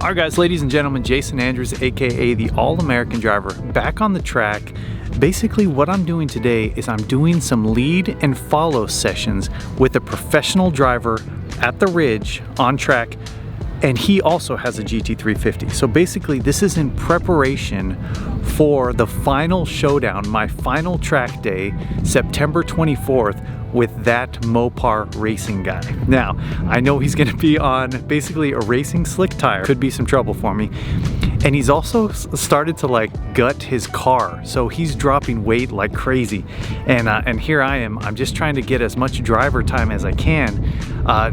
Alright guys, ladies and gentlemen, Jason Andrews, aka the All-American Driver, back on the track. Basically what I'm doing today is I'm doing some lead and follow sessions with a professional driver at the Ridge on track, and he also has a GT350. So basically this is in preparation for the final showdown, my final track day, September 24th, with that Mopar racing guy. Now, I know he's gonna be on basically a racing slick tire. Could be some trouble for me. And he's also started to like gut his car. So he's dropping weight like crazy. And here I am, I'm just trying to get as much driver time as I can,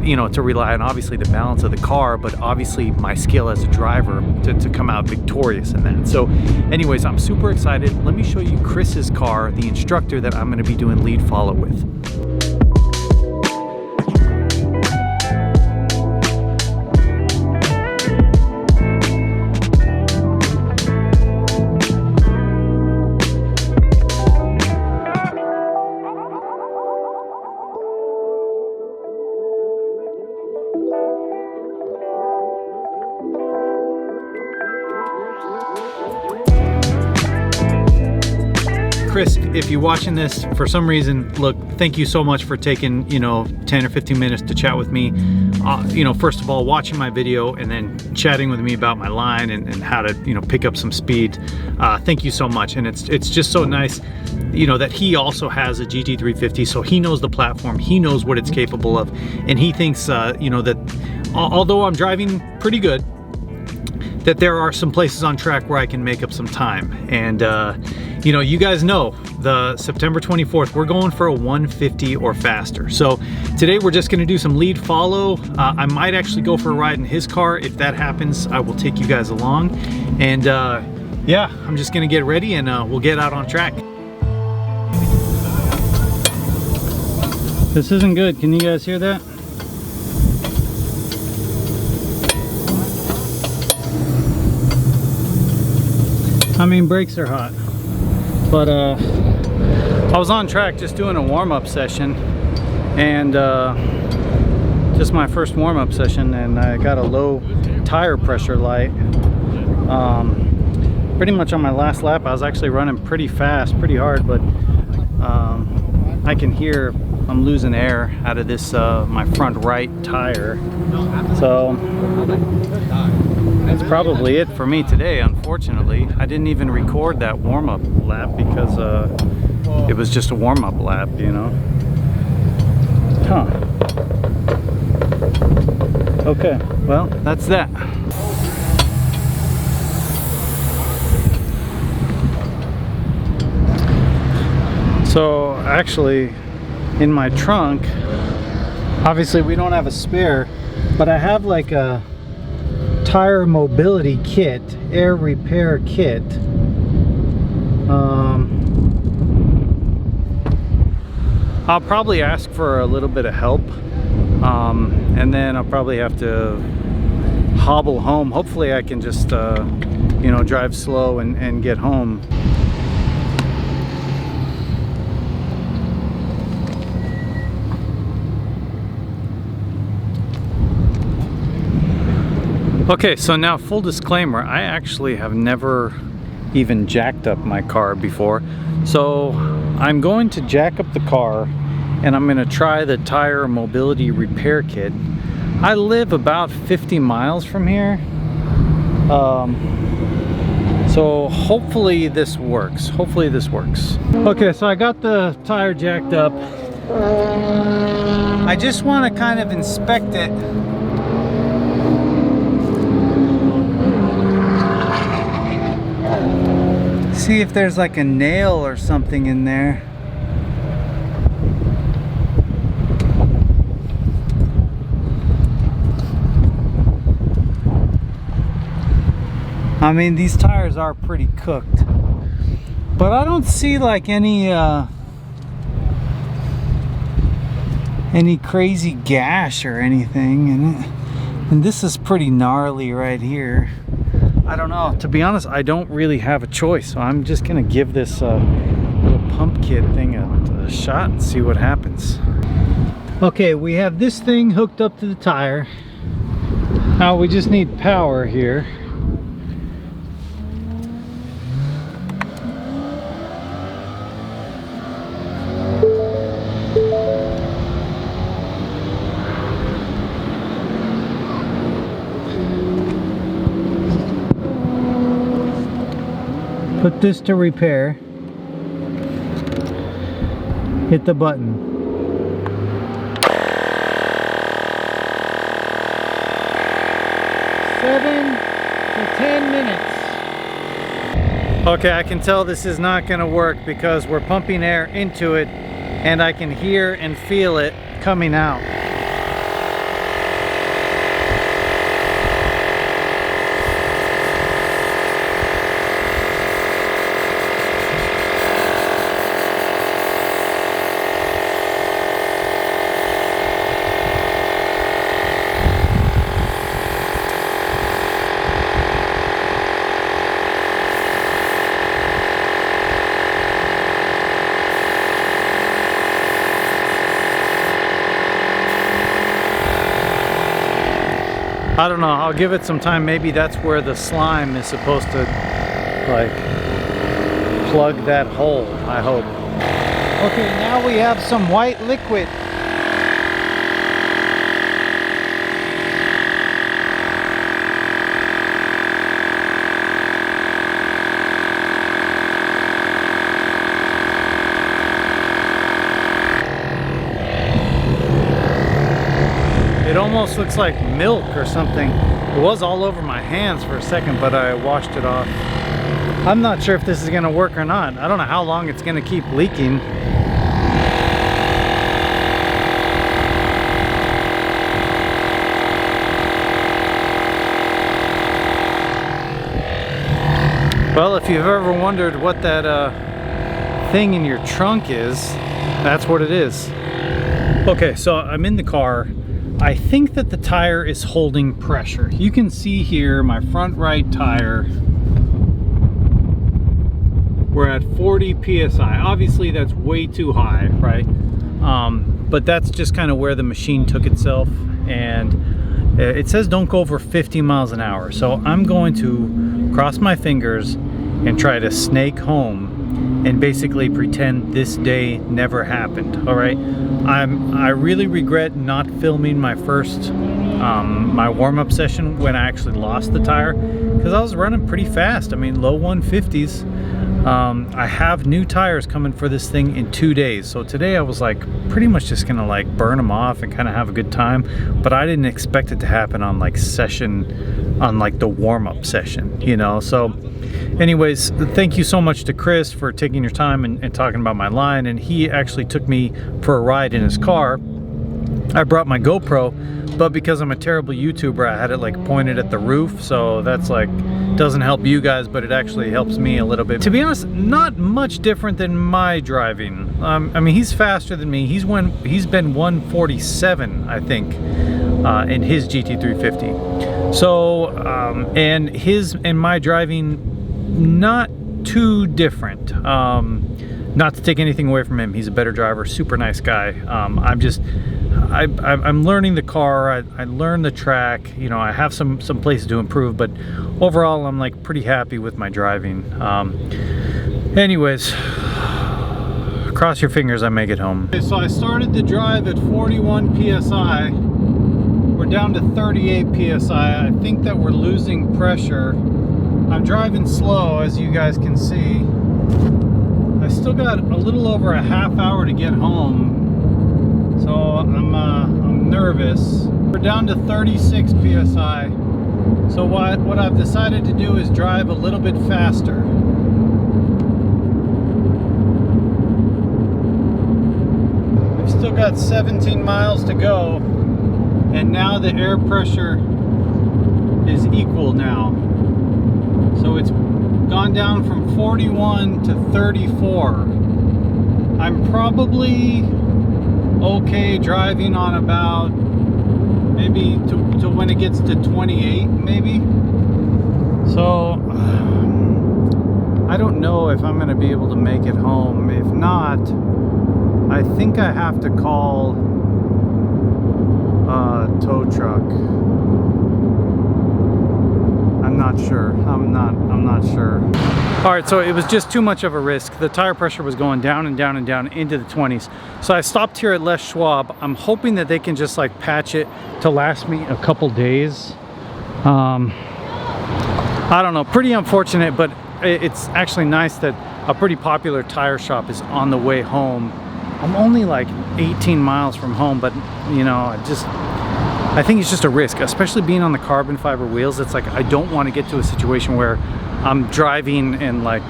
you know, to rely on obviously the balance of the car, but obviously my skill as a driver to come out victorious in that. So anyways, I'm super excited. Let me show you Chris's car, the instructor that I'm gonna be doing lead follow with. Chris, if you're watching this for some reason, look, thank you so much for taking, you know, 10 or 15 minutes to chat with me. You know, first of all, watching my video and then chatting with me about my line and how to, you know, pick up some speed. Thank you so much. And it's just so nice, you know, that he also has a GT350, so he knows the platform, he knows what it's capable of, and he thinks, you know, that although I'm driving pretty good, that there are some places on track where I can make up some time. And you know, you guys know the September 24th, we're going for a 150 or faster. So today we're just gonna do some lead follow. I might actually go for a ride in his car. If that happens, I will take you guys along. And yeah, I'm just gonna get ready and we'll get out on track. This isn't good. Can you guys hear that? I mean, brakes are hot. But I was on track just doing a warm-up session, and just my first warm-up session, and I got a low tire pressure light. Pretty much on my last lap I was actually running pretty fast, pretty hard, but I can hear I'm losing air out of this my front right tire. So that's probably it for me today, unfortunately. I didn't even record that warm-up lap because it was just a warm-up lap, you know. Huh. Okay, well, that's that. So actually, in my trunk, obviously we don't have a spare, but I have like a tire mobility kit, air repair kit. I'll probably ask for a little bit of help, and then I'll probably have to hobble home. Hopefully I can just you know, drive slow and get home. Okay, so now full disclaimer, I actually have never even jacked up my car before. So I'm going to jack up the car and I'm gonna try the tire mobility repair kit. I live about 50 miles from here. So hopefully this works. Hopefully this works. Okay, so I got the tire jacked up. I just wanna kind of inspect it. See if there's like a nail or something in there. I mean, these tires are pretty cooked, but I don't see like any crazy gash or anything in it. And this is pretty gnarly right here. I don't know, to be honest, I don't really have a choice, so I'm just gonna give this little pump kit thing a shot and see what happens. Okay, we have this thing hooked up to the tire. Now we just need power here. Put this to repair. Hit the button. Okay, I can tell this is not going to work because we're pumping air into it and I can hear and feel it coming out. I don't know, I'll give it some time. Maybe that's where the slime is supposed to like plug that hole, I hope. Okay, now we have some white liquid. It almost looks like milk or something. It was all over my hands for a second, but I washed it off. I'm not sure if this is gonna work or not. I don't know how long it's gonna keep leaking. Well, if you've ever wondered what that thing in your trunk is, that's what it is. Okay, so I'm in the car. I think that the tire is holding pressure. You can see here my front right tire. We're at 40 PSI. Obviously that's way too high, right? But that's just kind of where the machine took itself, and it says don't go over 50 miles an hour. So I'm going to cross my fingers and try to snake home and basically pretend this day never happened. All right, I really regret not filming my first my warm-up session when I actually lost the tire, because I was running pretty fast. I mean, low 150s. I have new tires coming for this thing in 2 days, so today I was like pretty much just gonna like burn them off and kind of have a good time, but I didn't expect it to happen on like the warm-up session, you know. So anyways, thank you so much to Chris for taking your time and talking about my line, and he actually took me for a ride in his car. I brought my GoPro, but because I'm a terrible YouTuber, I had it like pointed at the roof, so that's like doesn't help you guys, but it actually helps me a little bit. To be honest, not much different than my driving. I mean, he's faster than me. He's been 147, I think, in his GT350. So, and my driving, not too different. Not to take anything away from him, he's a better driver, super nice guy. I'm learning the car. I learned the track. You know, I have some places to improve, but overall, I'm like pretty happy with my driving. Anyways, cross your fingers I make it home. Okay, so I started the drive at 41 PSI. We're down to 38 PSI. I think that we're losing pressure. I'm driving slow, as you guys can see. I still got a little over a half hour to get home, so I'm nervous. We're down to 36 PSI. So what I've decided to do is drive a little bit faster. I've still got 17 miles to go, and now the air pressure is equal now. So it's gone down from 41 to 34. I'm probably okay driving on about maybe to when it gets to 28 maybe. So I don't know if I'm gonna be able to make it home. If not, I think I have to call a tow truck. not sure. I'm not sure. All right, so it was just too much of a risk. The tire pressure was going down and down and down into the 20s. So I stopped here at Les Schwab. I'm hoping that they can just like patch it to last me a couple days. I don't know, pretty unfortunate, but it's actually nice that a pretty popular tire shop is on the way home. I'm only like 18 miles from home, but you know, I think it's just a risk, especially being on the carbon fiber wheels. It's like I don't want to get to a situation where I'm driving and like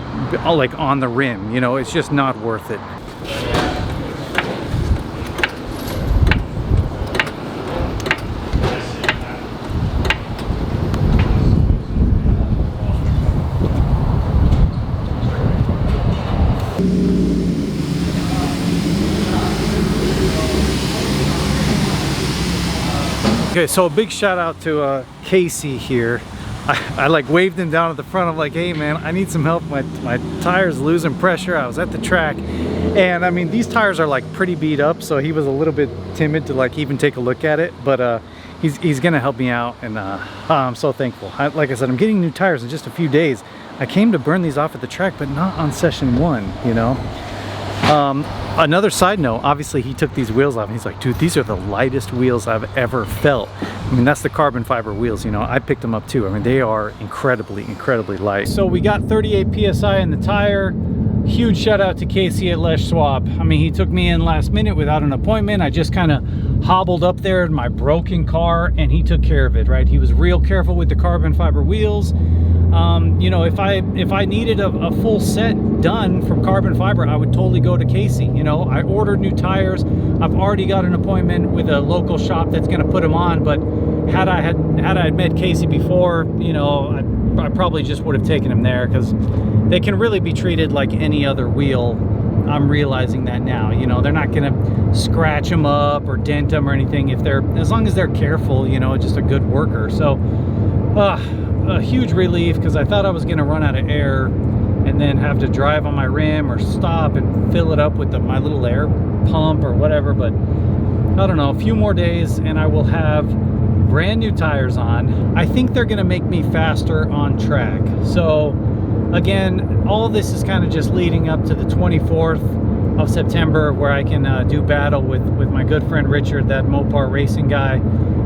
on the rim, you know, it's just not worth it. Okay, so a big shout out to Casey here. I like waved him down at the front. I'm like, hey man, I need some help. My tire's losing pressure. I was at the track, and I mean, these tires are like pretty beat up, so he was a little bit timid to like even take a look at it, but he's gonna help me out, and I'm so thankful. Like I said, I'm getting new tires in just a few days. I came to burn these off at the track, but not on session 1, you know. Another side note, obviously he took these wheels off and he's like, dude, these are the lightest wheels I've ever felt. I mean, that's the carbon fiber wheels, you know. I picked them up too. I mean, they are incredibly light. So we got 38 PSI in the tire. Huge shout out to Casey at Les Schwab. I mean, he took me in last minute without an appointment. I just kind of hobbled up there in my broken car and he took care of it, right? He was real careful with the carbon fiber wheels. You know, if I needed a full set done from carbon fiber, I would totally go to Casey. You know, I ordered new tires. I've already got an appointment with a local shop that's going to put them on, but had I met Casey before, you know, I probably just would have taken him there, because they can really be treated like any other wheel. I'm realizing that now. You know, they're not going to scratch them up or dent them or anything as long as they're careful, you know, just a good worker. So a huge relief, because I thought I was going to run out of air and then have to drive on my rim or stop and fill it up with my little air pump or whatever. But I don't know, a few more days and I will have brand new tires on. I think they're going to make me faster on track. So again, all this is kind of just leading up to the 24th of September, where I can do battle with my good friend Richard, that Mopar racing guy,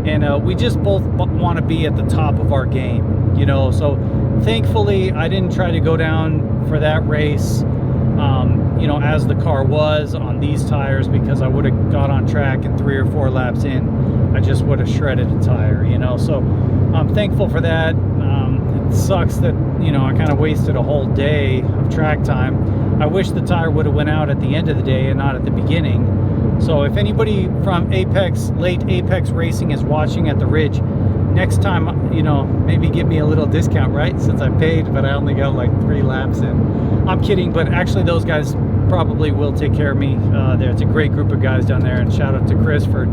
and we just both want to be at the top of our game, you know. So thankfully I didn't try to go down for that race, you know, as the car was on these tires, because I would have got on track and 3 or 4 laps in, I just would have shredded a tire, you know. So I'm thankful for that. It sucks that, you know, I kind of wasted a whole day of track time. I wish the tire would have went out at the end of the day and not at the beginning. So if anybody from late Apex Racing is watching at the Ridge, next time, you know, maybe give me a little discount, right? Since I paid, but I only got like 3 laps in. I'm kidding, but actually those guys probably will take care of me there. It's a great group of guys down there, and shout out to Chris for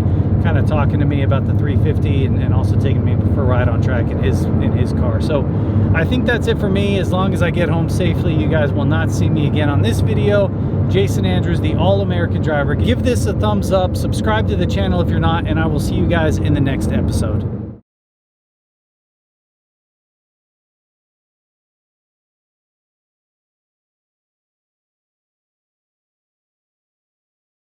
kind of talking to me about the 350 and also taking me for a ride on track in his car. So I think that's it for me. As long as I get home safely, you guys will not see me again on this video. Jason Andrews, the All-American Driver. Give this a thumbs up, subscribe to the channel if you're not, and I will see you guys in the next episode.